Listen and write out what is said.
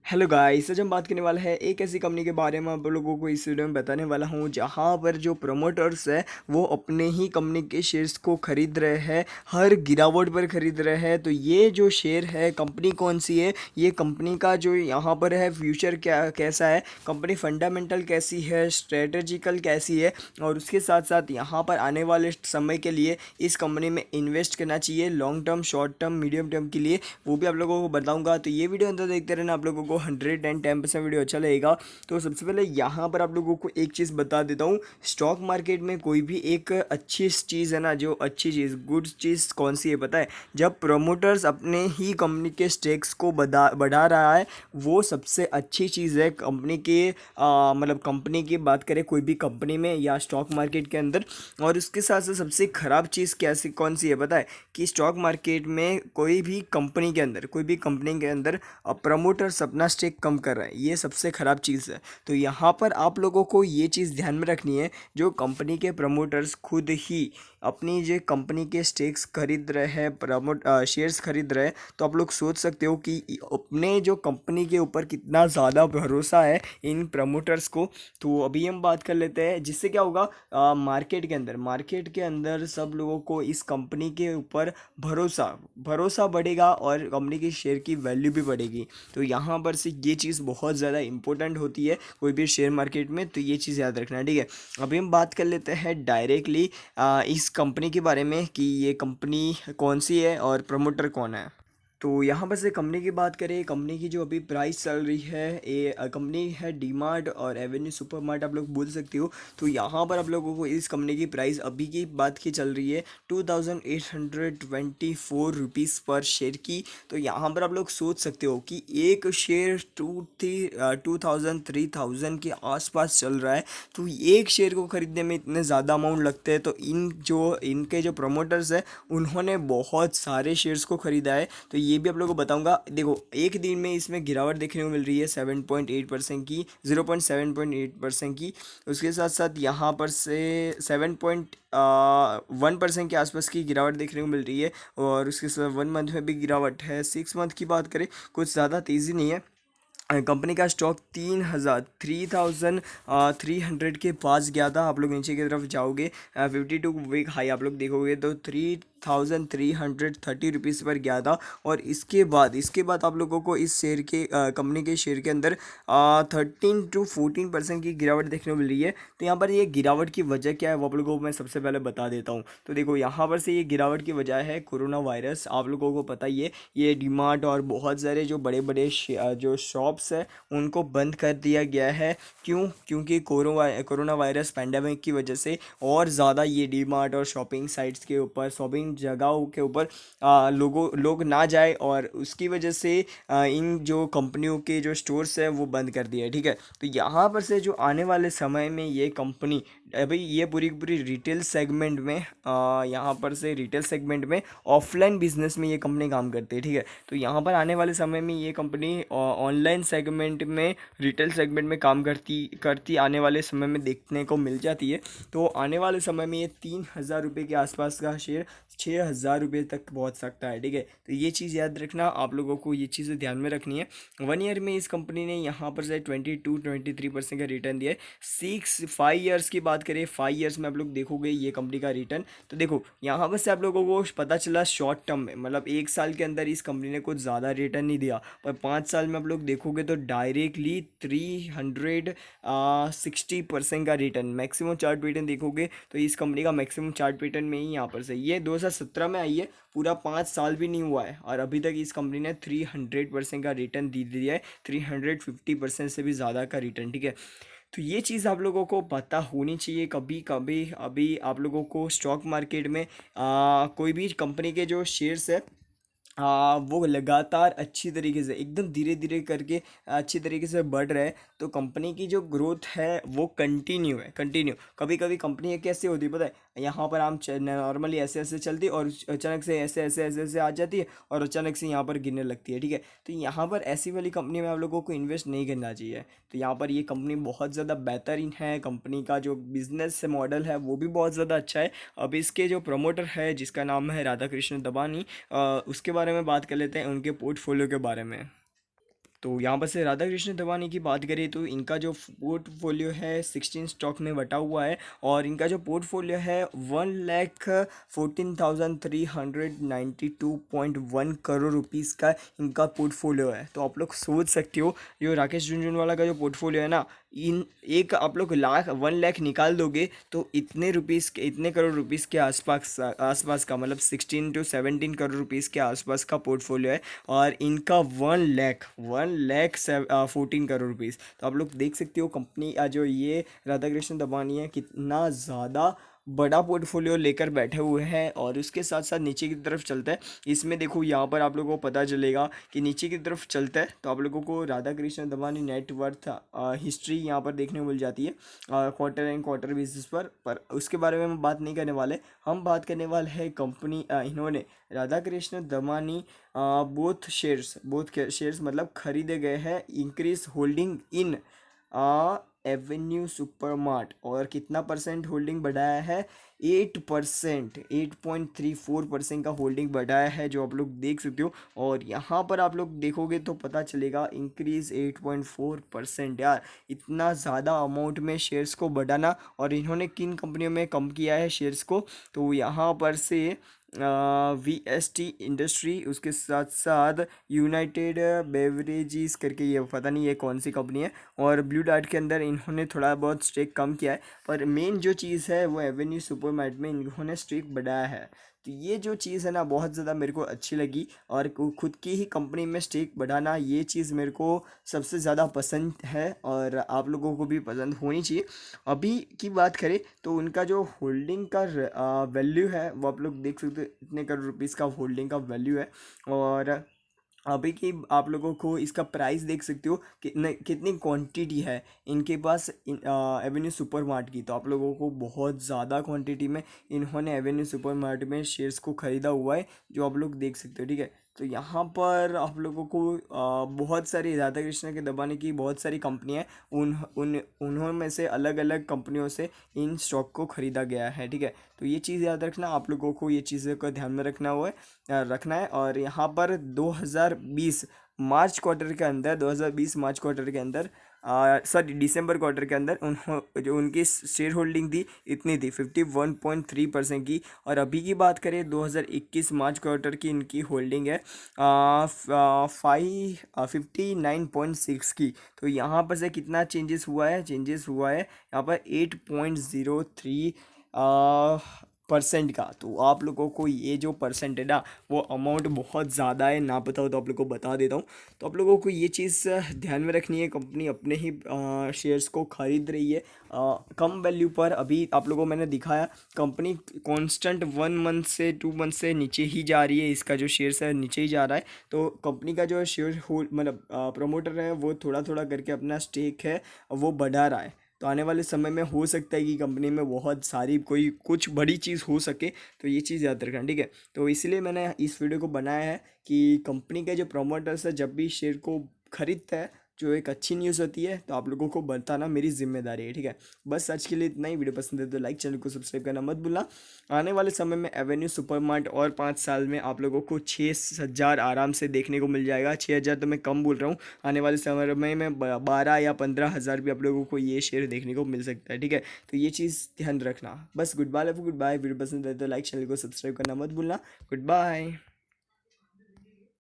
Hello guys, आज हम बात करने वाला है एक ऐसी कंपनी के बारे में। आप लोगों को इस वीडियो में बताने वाला हूँ जहाँ पर जो प्रमोटर्स है वो अपने ही कंपनी के शेयर्स को खरीद रहे हैं, हर गिरावट पर खरीद रहे हैं। तो ये जो शेयर है, कंपनी कौन सी है, ये कंपनी का जो यहाँ पर है फ्यूचर क्या कैसा है, कंपनी फंडामेंटल कैसी है, स्ट्रेटेजिकल कैसी है, और उसके साथ साथ यहाँ पर आने वाले समय के लिए इस कंपनी में इन्वेस्ट करना चाहिए, long term, short term, medium term के लिए, वो भी आप लोगों को बताऊंगा। तो ये वीडियो अंदर देखते रहना, आप लोगों को 110% वीडियो अच्छा लगेगा। तो सबसे पहले यहाँ पर आप लोगों को एक चीज़ बता देता हूँ। स्टॉक मार्केट में कोई भी एक अच्छी चीज़ है ना, जो अच्छी चीज़, गुड चीज़ कौन सी है पता है? जब प्रमोटर्स अपने ही कंपनी के स्टेक्स को बढ़ा रहा है, वो सबसे अच्छी चीज़ है कंपनी के। मतलब कंपनी की बात करें कोई भी कंपनी में या स्टॉक मार्केट के अंदर। और उसके साथ साथ सबसे ख़राब चीज़ कैसी कौन सी है पता है? कि स्टॉक मार्केट में कोई भी कंपनी के अंदर प्रमोटर्स अपना स्टेक कम कर रहा है, ये सबसे ख़राब चीज़ है। तो यहाँ पर आप लोगों को ये चीज़ ध्यान में रखनी है, जो कंपनी के प्रमोटर्स खुद ही अपनी जो कंपनी के स्टेक्स खरीद रहे हैं, शेयर्स खरीद रहे हैं, तो आप लोग सोच सकते हो कि अपने जो कंपनी के ऊपर कितना ज़्यादा भरोसा है इन प्रमोटर्स को। तो अभी हम बात कर लेते हैं, जिससे क्या होगा, मार्केट के अंदर सब लोगों को इस कंपनी के ऊपर भरोसा भरोसा बढ़ेगा और कंपनी की शेयर की वैल्यू भी बढ़ेगी। तो यहाँ पर से ये चीज़ बहुत ज़्यादा इंपॉर्टेंट होती है कोई भी शेयर मार्केट में, तो ये चीज़ याद रखना, ठीक है। अभी हम बात कर लेते हैं डायरेक्टली इस कंपनी के बारे में कि ये कंपनी कौन सी है और प्रमोटर कौन है। तो यहाँ पर से कंपनी की बात करें, कंपनी की जो अभी प्राइस चल रही है, ये कंपनी है डीमार्ट और एवेन्यू सुपरमार्ट, आप लोग बोल सकते हो। तो यहाँ पर आप लोगों को इस कंपनी की प्राइस अभी की बात की चल रही है 2824 पर शेयर की। तो यहाँ पर आप लोग सोच सकते हो कि एक शेयर 2000 के आसपास चल रहा है। तो एक शेयर को खरीदने में इतने ज़्यादा अमाउंट लगते हैं, तो इनके जो प्रमोटर्स है, उन्होंने बहुत सारे शेयर्स को खरीदा है। तो ये भी आप लोगों को बताऊंगा। देखो, एक दिन में इसमें गिरावट देखने को मिल रही है 7.8% की, 0.7% की। उसके साथ साथ यहाँ पर से 7.1% के आसपास की गिरावट देखने को मिल रही है। और उसके साथ 1 मंथ में भी गिरावट है। 6 मंथ की बात करें, कुछ ज़्यादा तेज़ी नहीं है। कंपनी का स्टॉक 3,300 के पास गया था। आप लोग नीचे की तरफ जाओगे, 52 वीक हाई आप लोग देखोगे तो 3,330 पर गया था। और इसके बाद आप लोगों को इस शेयर के कंपनी के शेयर के अंदर 13 to 14% की गिरावट देखने को मिल रही है। तो यहाँ पर ये गिरावट की वजह क्या है, वो आप लोगों को मैं सबसे पहले बता देता हूँ। तो देखो, यहाँ पर से ये गिरावट की वजह है कोरोना वायरस। आप लोगों को पता ही है, ये डीमार्ट और बहुत सारे जो बड़े बड़े जो शॉप्स है, उनको बंद कर दिया गया है। क्योंकि कोरोना वायरस पैंडेमिक की वजह से और ज़्यादा ये डीमार्ट और शॉपिंग साइट्स के ऊपर, शॉपिंग जगहों के ऊपर लोग ना जाए, और उसकी वजह से इन जो कंपनियों के जो स्टोर्स है वो बंद कर दिया है, ठीक है। तो यहाँ पर से जो आने वाले समय में ये कंपनी, अभी ये पूरी की पूरी रिटेल सेगमेंट में, यहाँ पर से रिटेल सेगमेंट में, ऑफलाइन बिजनेस में ये कंपनी काम करती है, ठीक है। तो यहाँ पर आने वाले समय में ये कंपनी ऑनलाइन सेगमेंट में, रिटेल सेगमेंट में काम करती करती आने वाले समय में देखने को मिल जाती है। तो आने वाले समय में ये 3,000 रुपये के आसपास का शेयर 6,000 रुपये तक पहुँच सकता है, ठीक है। तो ये चीज़ याद रखना, आप लोगों को ये चीज़ें ध्यान में रखनी है। 1 ईयर में इस कंपनी ने यहाँ पर से 22-23% का रिटर्न दिया है। 5 ईयर्स की बात करें, 5 ईयर्स में आप लोग देखोगे ये कंपनी का रिटर्न। तो देखो, यहाँ पर से आप लोगों को पता चला शॉर्ट टर्म में, मतलब 1 साल के अंदर इस कंपनी ने कुछ ज़्यादा रिटर्न नहीं दिया, पर 5 साल में आप लोग देखोगे तो डायरेक्टली 360% का रिटर्न, मैक्सिमम चार्ट रिटर्न देखोगे तो इस कंपनी का मैक्सिमम चार्ट रिटर्न में ही यहाँ पर से, ये 2017 में आई है, पूरा 5 साल भी नहीं हुआ है, और अभी तक इस कंपनी ने 300% का रिटर्न दे दिया है, 350% से भी ज़्यादा का रिटर्न, ठीक है। तो ये चीज़ आप लोगों को पता होनी चाहिए। कभी कभी अभी आप लोगों को स्टॉक मार्केट में कोई भी कंपनी के जो शेयर्स है, वो लगातार अच्छी तरीके से, एकदम धीरे धीरे करके अच्छी तरीके से बढ़ रहा है, तो कंपनी की जो ग्रोथ है वो कंटिन्यू। कभी कभी कंपनी कैसे होती है पता है? यहाँ पर हम नॉर्मली ऐसे ऐसे चलती है, और अचानक से ऐसे आ जाती है, और अचानक से यहाँ पर गिरने लगती है, ठीक है। तो यहाँ पर ऐसी वाली कंपनी में आप लोगों को इन्वेस्ट नहीं करना चाहिए। तो यहाँ पर ये कंपनी बहुत ज़्यादा बेहतरीन है, कंपनी का जो बिजनेस मॉडल है वो भी बहुत ज़्यादा अच्छा है। अब इसके जो प्रमोटर है, जिसका नाम है राधा कृष्ण दबानी, उसके बारे में बात कर लेते हैं, उनके पोर्टफोलियो के बारे में। तो यहाँ पर से राधा कृष्ण दवानी की बात करें तो इनका जो पोर्टफोलियो है 16 स्टॉक में बटा हुआ है, और इनका जो पोर्टफोलियो है 1,14,392.1 करोड़ रुपीज़ का इनका पोर्टफोलियो है। तो आप लोग सोच सकते हो जो राकेश झुनझुनवाला का जो पोर्टफोलियो है ना, इन एक आप लोग 1 लाख निकाल दोगे तो इतने रुपीज़ के, इतने करोड़ रुपीज़ के आसपास आसपास का, मतलब 16 to 17 करोड़ रुपीज़ के आसपास का पोर्टफोलियो है। और इनका 1 लाख 14 करोड़ रुपीज़। तो आप लोग देख सकते हो कंपनी जो ये राधा कृष्ण दबानी है कितना ज़्यादा बड़ा पोर्टफोलियो लेकर बैठे हुए हैं। और उसके साथ साथ नीचे की तरफ चलते हैं, इसमें देखो यहाँ पर आप लोगों को पता चलेगा कि नीचे की तरफ चलते हैं तो आप लोगों को राधा कृष्ण दबानी नेटवर्थ हिस्ट्री यहाँ पर देखने को मिल जाती है क्वार्टर एंड क्वार्टर बेसिस पर उसके बारे में हम बात नहीं करने वाले। हम बात करने वाले हैं कंपनी इन्होंने राधा कृष्ण दमानी बोथ शेयर्स मतलब खरीदे गए हैं increase holding in Avenue supermart, और कितना परसेंट होल्डिंग बढ़ाया है? 8%, 8.34% का होल्डिंग बढ़ाया है, जो आप लोग देख सकते हो। और यहाँ पर आप लोग देखोगे तो पता चलेगा इंक्रीज 8.4%। यार इतना ज़्यादा अमाउंट में शेयर्स को बढ़ाना, और इन्होंने किन कंपनियों में कम किया है शेयर्स को, तो यहाँ पर से VST इंडस्ट्री, उसके साथ साथ यूनाइटेड बेवरेजेस करके, ये पता नहीं ये कौन सी कंपनी है, और ब्लू डार्ट के अंदर इन्होंने थोड़ा बहुत स्टेक कम किया है। पर मेन जो चीज़ है वो एवेन्यू सुपरमार्ट में इन्होंने स्टेक बढ़ाया है। तो ये जो चीज़ है ना बहुत ज़्यादा मेरे को अच्छी लगी, और खुद की ही कंपनी में स्टेक बढ़ाना, ये चीज़ मेरे को सबसे ज़्यादा पसंद है, और आप लोगों को भी पसंद होनी चाहिए। अभी की बात करें तो उनका जो होल्डिंग का वैल्यू है वो आप लोग देख सकते हो, इतने करोड़ रुपीज़ का होल्डिंग का वैल्यू है। और अभी की आप लोगों को इसका प्राइस देख सकते हो कितने कितनी क्वांटिटी है इनके पास एवेन्यू सुपरमार्ट की। तो आप लोगों को बहुत ज़्यादा क्वांटिटी में इन्होंने एवेन्यू सुपरमार्ट में शेयर्स को ख़रीदा हुआ है, जो आप लोग देख सकते हो, ठीक है। तो यहाँ पर आप लोगों को बहुत सारी राधा कृष्ण के दबाने की बहुत सारी कंपनियाँ हैं, उन उन उन्हों में से अलग अलग कंपनियों से इन स्टॉक को ख़रीदा गया है, ठीक है। तो ये चीज़ याद रखना, आप लोगों को ये चीज़ों का ध्यान में रखना है। और यहाँ पर 2020 मार्च क्वार्टर के अंदर, 2020 मार्च क्वार्टर के अंदर सॉरी दिसंबर क्वार्टर के अंदर जो उनकी शेयर होल्डिंग थी इतनी थी 51.3% की। और अभी की बात करें 2021 मार्च क्वार्टर की इनकी होल्डिंग है 59.6 की। तो यहाँ पर से कितना चेंजेस हुआ है? यहाँ पर 8.03 परसेंट का। तो आप लोगों को ये जो परसेंट है ना वो अमाउंट बहुत ज़्यादा है, ना पता हो तो आप लोगों को बता देता हूँ। तो आप लोगों को ये चीज़ ध्यान में रखनी है, कंपनी अपने ही शेयर्स को खरीद रही है कम वैल्यू पर। अभी आप लोगों को मैंने दिखाया कंपनी कांस्टेंट 1 मंथ से 2 मंथ से नीचे ही जा रही है, इसका जो शेयर्स है नीचे ही जा रहा है। तो कंपनी का जो शेयर होल्ड मतलब प्रमोटर है वो थोड़ा थोड़ा करके अपना स्टेक है वो बढ़ा रहा है। तो आने वाले समय में हो सकता है कि कंपनी में बहुत सारी कोई कुछ बड़ी चीज़ हो सके, तो ये चीज़ याद रखना, ठीक है। तो इसलिए मैंने इस वीडियो को बनाया है कि कंपनी के जो प्रमोटर्स है जब भी शेयर को खरीदता है, जो एक अच्छी न्यूज़ होती है, तो आप लोगों को बताना मेरी जिम्मेदारी है, ठीक है। बस आज के लिए इतना ही। वीडियो पसंद है तो लाइक, चैनल को सब्सक्राइब करना मत भूलना। आने वाले समय में एवेन्यू सुपरमार्ट और 5 साल में आप लोगों को 6,000 आराम से देखने को मिल जाएगा। 6,000 तो मैं कम बोल रहा हूँ, आने वाले समय में 12 या 15,000 भी आप लोगों को ये शेयर देखने को मिल सकता है, ठीक है। तो ये चीज़ ध्यान रखना। बस good bye, good bye. Video पसंद है तो लाइक, चैनल को सब्सक्राइब करना मत भूलना। Good bye.